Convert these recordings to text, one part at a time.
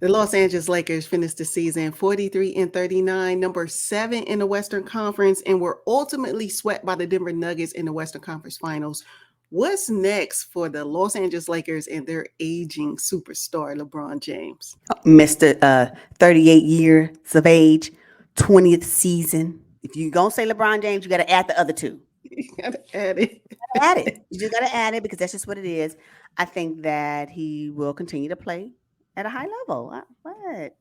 The Los Angeles Lakers finished the season 43-39, number 7 in the Western Conference, and were ultimately swept by the Denver Nuggets in the Western Conference Finals. What's next for the Los Angeles Lakers and their aging superstar, LeBron James? Mr. 38 years of age, 20th season. If you're going to say LeBron James, you got to add the other two. You gotta add it. Add it. You just got to add it because that's just what it is. I think that he will continue to play at a high level. What?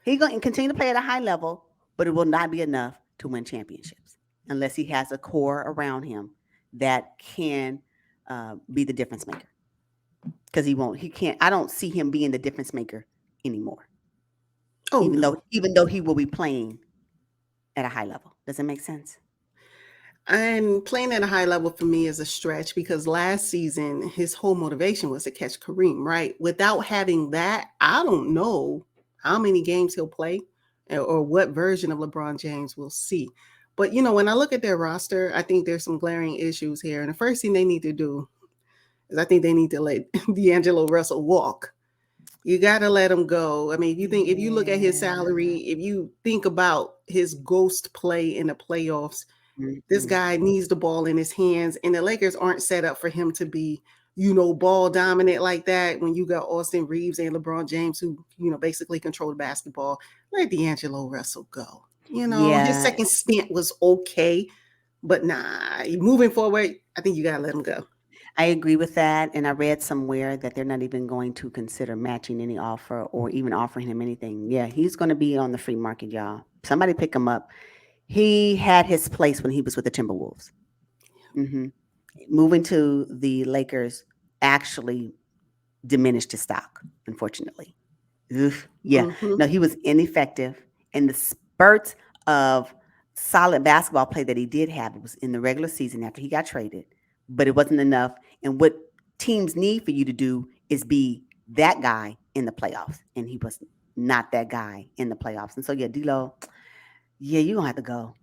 He's going to continue to play at a high level, but it will not be enough to win championships unless he has a core around him that can be the difference maker. Because he can't. I don't see him being the difference maker anymore. Oh, even no. though he will be playing at a high level. Does it make sense? And playing at a high level for me is a stretch because last season his whole motivation was to catch Kareem, right? Without having that, I don't know how many games he'll play or what version of LeBron James we'll see. But when I look at their roster, I think there's some glaring issues here. And the first thing they need to do is I think they need to let D'Angelo Russell walk. You got to let him go. I mean, if you look at his salary, if you think about his ghost play in the playoffs, this Mm-hmm. guy needs the ball in his hands, and the Lakers aren't set up for him to be, ball dominant like that when you got Austin Reaves and LeBron James who, basically control the basketball. Let D'Angelo Russell go. His Yeah, second stint was okay, but nah, moving forward, I think you got to let him go. I agree with that. And I read somewhere that they're not even going to consider matching any offer or even offering him anything. Yeah, he's going to be on the free market, y'all. Somebody pick him up. He had his place when he was with the Timberwolves. Hmm Moving to the Lakers actually diminished his stock, unfortunately. Oof. Yeah. Mm-hmm. No, he was ineffective. And the spurts of solid basketball play that he did have, it was in the regular season after he got traded, but it wasn't enough. And what teams need for you to do is be that guy in the playoffs. And he was not that guy in the playoffs. And so, yeah, D'Lo, yeah, you're going to have to go.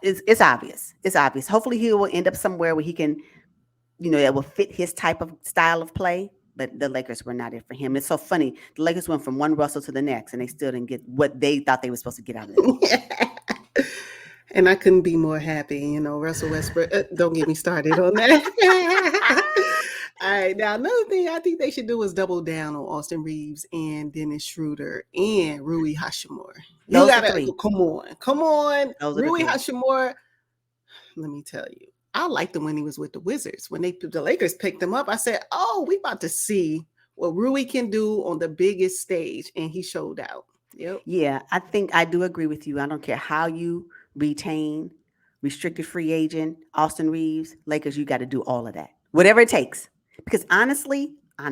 It's obvious. It's obvious. Hopefully, he will end up somewhere where he can, that will fit his type of style of play. But the Lakers were not it for him. It's so funny. The Lakers went from one Russell to the next, and they still didn't get what they thought they were supposed to get out of it. And I couldn't be more happy. Russell Westbrook. Don't get me started on that. All right. Now, another thing I think they should do is double down on Austin Reeves and Dennis Schroeder and Rui Hachimura. You Those got are to three. come on. Those are the Rui three. Hachimura, let me tell you, I liked him when he was with the Wizards. When the Lakers picked him up, I said, oh, we about to see what Rui can do on the biggest stage. And he showed out. Yep. Yeah, I think I do agree with you. I don't care how you retain restricted free agent Austin Reeves, Lakers. You got to do all of that, whatever it takes. Because honestly, I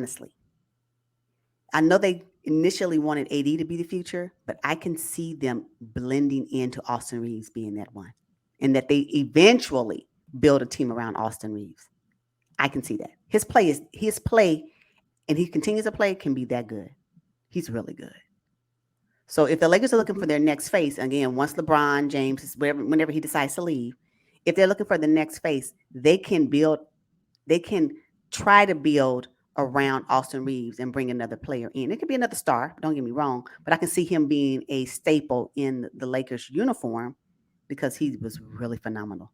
know they initially wanted AD to be the future, but I can see them blending into Austin Reeves being that one, and that they eventually build a team around Austin Reeves. I can see that his play, and he continues to play can be that good. He's really good. So if the Lakers are looking for Mhm. their next face again, once LeBron James is whenever he decides to leave, if they're looking for the next face, they can try to build around Austin Reeves and bring another player in. It could be another star, don't get me wrong, but I can see him being a staple in the Lakers uniform because he was really phenomenal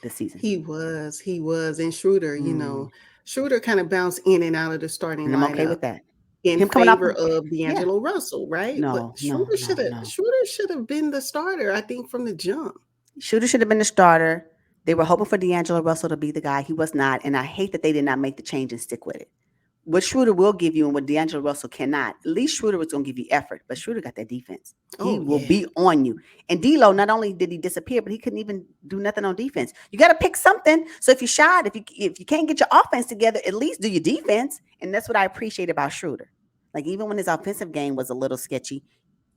this season. He was. And Schroeder, Mm. Schroeder kind of bounced in and out of the starting And I'm okay lineup with that. in Him coming off, favor of yeah, D'Angelo Russell, right? But no, no, no, no. Schroeder should have been the starter, I think, from the jump. Shooter should have been the starter. They were hoping for D'Angelo Russell to be the guy. He was not. And I hate that they did not make the change and stick with it. What Schroeder will give you and what D'Angelo Russell cannot. At least Schroeder was going to give you effort, but Schroeder got that defense. He Oh will yeah. be on you. And D'Lo, not only did he disappear, but he couldn't even do nothing on defense. You got to pick something. So if you shot, if you can't get your offense together, at least do your defense. And that's what I appreciate about Schroeder. Like even when his offensive game was a little sketchy,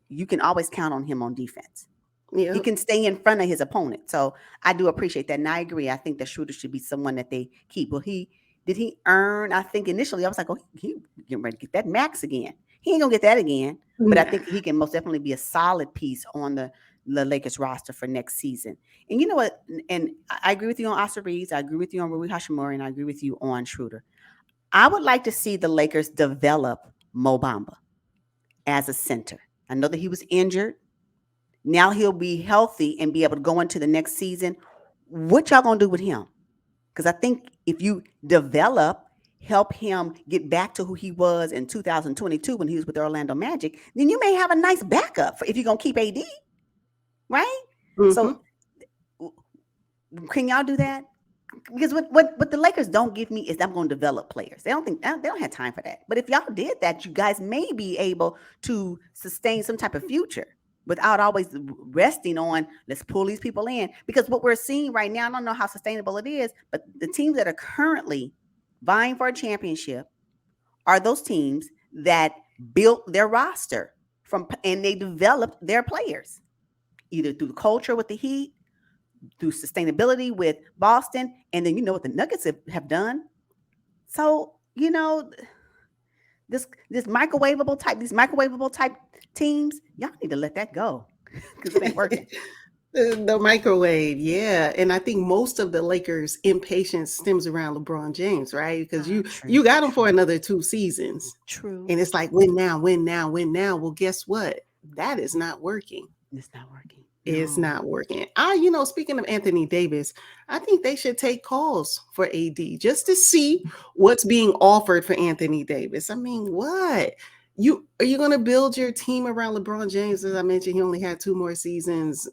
you can always count on him on defense. He Yep. can stay in front of his opponent. So I do appreciate that. And I agree. I think that Schroeder should be someone that they keep. Well, did he earn? I think initially I was like, oh, he getting ready to get that max again. He ain't gonna get that again. But I Nah. think he can most definitely be a solid piece on the Lakers roster for next season. And you know what? And I agree with you on Oscar Reeves. I agree with you on Rui Hashimura, and I agree with you on Schroeder. I would like to see the Lakers develop Mo Bamba as a center. I know that he was injured. Now he'll be healthy and be able to go into the next season. What y'all gonna do with him? Because I think if you develop, help him get back to who he was in 2022 when he was with the Orlando Magic, then you may have a nice backup for if you're gonna keep AD, right? Mm-hmm. So can y'all do that? Because what the Lakers don't give me is I'm going to develop players. They don't have time for that. But if y'all did that, you guys may be able to sustain some type of future without always resting on let's pull these people in. Because what we're seeing right now, I don't know how sustainable it is, but the teams that are currently vying for a championship are those teams that built their roster and they developed their players either through culture with the Heat, through sustainability with Boston, and then you know what the Nuggets have done. So these microwavable type teams, y'all need to let that go because it ain't working. The microwave, yeah. And I think most of the Lakers' impatience stems around LeBron James, right? Because you got him for another 2 seasons. True. And it's like, win now, win now, win now. Well, guess what? That is not working. It's not working. It's No. not working. Speaking of Anthony Davis, I think they should take calls for AD just to see what's being offered for Anthony Davis. I mean, what? Are you going to build your team around LeBron James? As I mentioned, he only had 2 more seasons.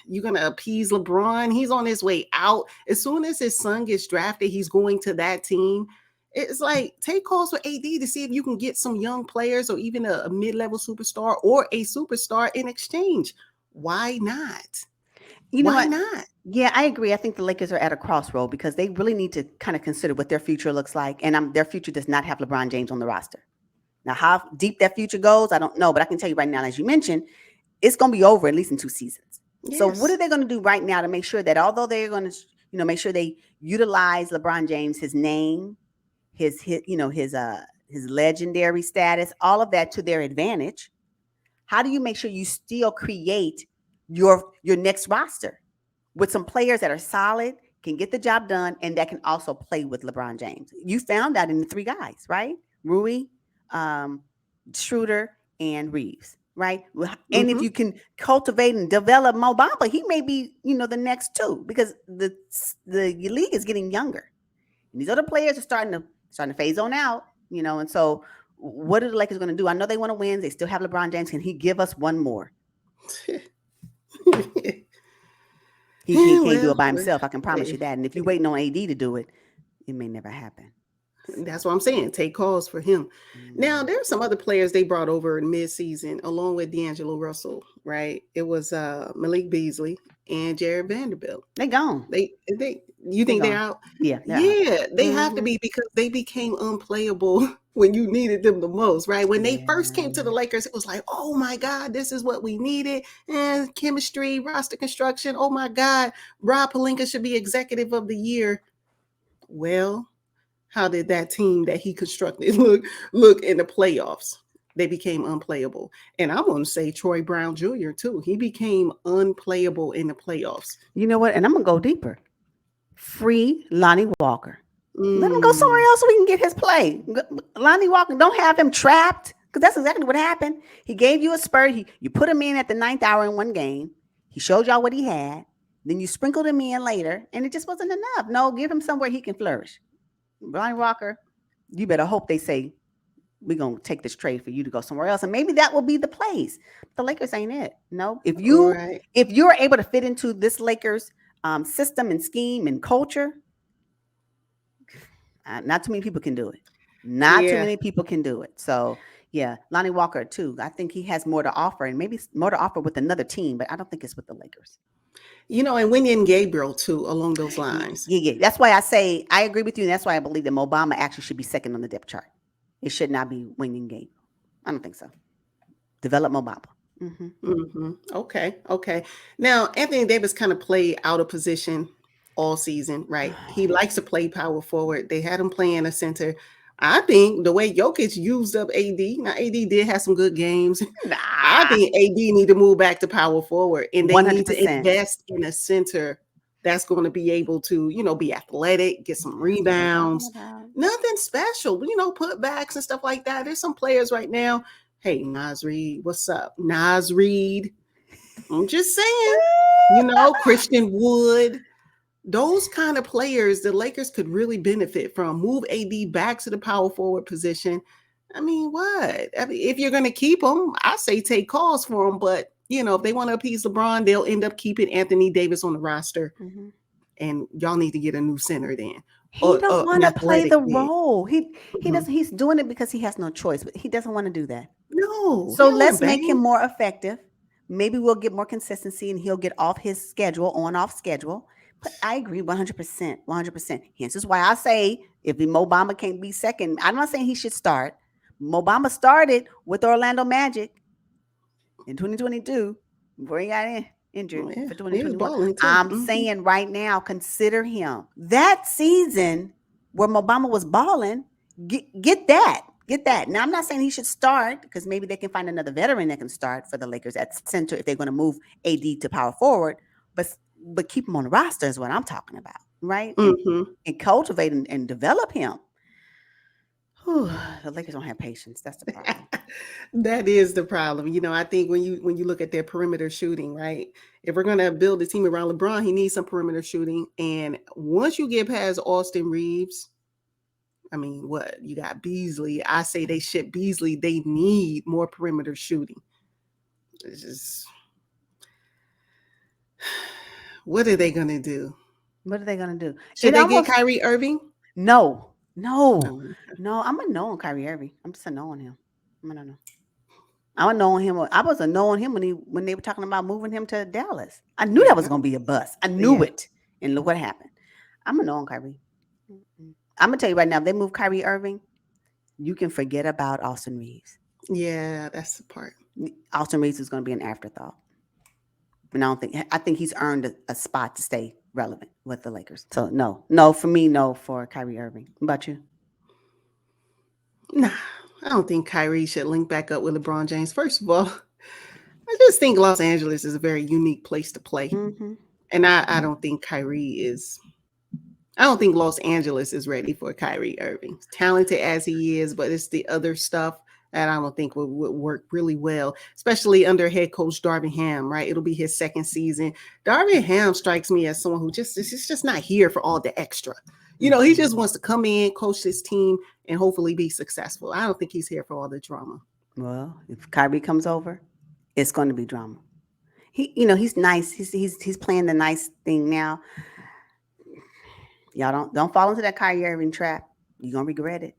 You're going to appease LeBron. He's on his way out. As soon as his son gets drafted, he's going to that team. It's like take calls for AD to see if you can get some young players or even a mid-level superstar or a superstar in exchange. Why not? You know Why what? not? Yeah, I agree. I think the Lakers are at a crossroad because they really need to kind of consider what their future looks like. And their future does not have LeBron James on the roster. Now, how deep that future goes, I don't know. But I can tell you right now, as you mentioned, it's going to be over at least in 2 seasons. So what are Yes. they going to do right now to make sure that although they're going to, make sure they utilize LeBron James, his name, his legendary status, all of that to their advantage? How do you make sure you still create your next roster with some players that are solid, can get the job done, and that can also play with LeBron James? You found that in the 3 guys, right? Rui, um, Schroeder, and Reaves, right? And if Mm-hmm. you can cultivate and develop Mo Bamba, he may be, the next two because the league is getting younger. And these other players are starting to phase on out, and so what are the Lakers going to do? I know they want to win. They still have LeBron James. Can he give us one more? He can't do Well, it by himself. I can promise you that. And if you're waiting on AD to do it, it may never happen. that's what I'm saying. Take calls for him. Now, Mm. there are some other players they brought over in mid-season, along with D'Angelo Russell, right? It was Malik Beasley and Jared Vanderbilt. They gone. They you They think they're gone. out? Yeah, they're out. Yeah, they have to Mm-hmm. be because they became unplayable when you needed them the most, right? When they first came to Yeah. the Lakers, it was like, oh my God, this is what we needed. And chemistry, roster construction. Oh my God, Rob Pelinka should be executive of the year. Well, how did that team that he constructed look in the playoffs? They became unplayable. And I'm going to say Troy Brown Jr. too. He became unplayable in the playoffs. You know what? And I'm going to go deeper. Free Lonnie Walker. Let him go somewhere Mm. else so we can get his play. Lonnie Walker, don't have him trapped because that's exactly what happened. He gave you a spurt. You put him in at the 9th hour in one game. He showed y'all what he had. Then you sprinkled him in later, and it just wasn't enough. No, give him somewhere he can flourish. Lonnie Walker, you better hope they say, we're going to take this trade for you to go somewhere else. And maybe that will be the place. The Lakers ain't it. No. If Right. you're able to fit into this Lakers system and scheme and culture, not too many people can do it. Not too Yeah. many people can do it. So, yeah, Lonnie Walker, too. I think he has more to offer and maybe more to offer with another team, but I don't think it's with the Lakers. And Wenyen Gabriel too, along those lines. Yeah. That's why I say I agree with you. And that's why I believe that Mo Bamba actually should be second on the depth chart. It should not be Wayne Gabe. I don't think so. Develop Mo Bamba. Mm-hmm. Mm-hmm. Okay. Now, Anthony Davis kind of played out of position all season, right? He likes to play power forward. They had him playing a center. I think the way Jokic used up AD, now AD did have some good games. I Nah, think AD need to move back to power forward and they need to 100%. invest in a center that's going to be able to, be athletic, get some That's what I'm talking rebounds, about. nothing special, putbacks and stuff like that. There's some players right now. Hey, Nas Reed, what's up? Nas Reed. I'm just saying, Christian Wood, those kind of players the Lakers could really benefit from. Move AD back to the power forward position. I mean, what? I mean, if you're going to keep them, I say take calls for them. But, if they want to appease LeBron, they'll end up keeping Anthony Davis on the roster. Mm-hmm. And y'all need to get a new center then. He Or don't an want to play athletic the man. role. He Mhm. doesn't. He's doing it because he has no choice. But he doesn't want to do that. No, he So don't want to let's make him bang. more effective. Maybe we'll get more consistency, and he'll get off his schedule, on off schedule. But I agree 100%, 100%. Hence is why I say if Mo Bamba can't be second, I'm not saying he should start. Mo Bamba started with Orlando Magic in 2022 before he got injured Oh, yeah, for he was 2021. balling too. I'm saying right now, consider him. That season where Mo Bamba was balling, get that. Get that. Now, I'm not saying he should start because maybe they can find another veteran that can start for the Lakers at center if they're going to move AD to power forward. But keep him on the roster is what I'm talking about, right? Mm-hmm. And cultivate and develop him. Whew, the Lakers don't have patience. That's the problem. That is the problem. I think when you look at their perimeter shooting, right? If we're gonna build a team around LeBron, he needs some perimeter shooting. And once you get past Austin Reaves, I mean, what you got Beasley? I say they ship Beasley. They need more perimeter shooting. It's just, what are they gonna do? What are they gonna do? Should It they get almost Kyrie Irving? no, no, No. no. I'm a no on Kyrie Irving. I'm just a no on him. I'm a no. I'm a no on him. I was a no on him when they were talking about moving him to Dallas. I knew that was Yeah. gonna be a bust. I knew Yeah. it. And look what happened. I'm a no on Kyrie. I'm gonna tell you right now, if they move Kyrie Irving, you can forget about Austin Reeves. Yeah, that's the part. Austin Reeves is gonna be an afterthought. And I think he's earned a spot to stay relevant with the Lakers. So no for me, no for Kyrie Irving. What about you? Nah, I don't think Kyrie should link back up with LeBron James. First of all, I just think Los Angeles is a very unique place to play. Mm-hmm. And I don't think Kyrie is. I don't think Los Angeles is ready for Kyrie Irving. Talented as he is, but it's the other stuff that I don't think would work really well, especially under head coach Darvin Ham, right? It'll be his second season. Darvin Ham strikes me as someone who is just not here for all the extra. He just wants to come in, coach his team, and hopefully be successful. I don't think he's here for all the drama. Well, if Kyrie comes over, it's going to be drama. He's nice. He's playing the nice thing now. Y'all don't fall into that Kyrie Irving trap. You're gonna regret it.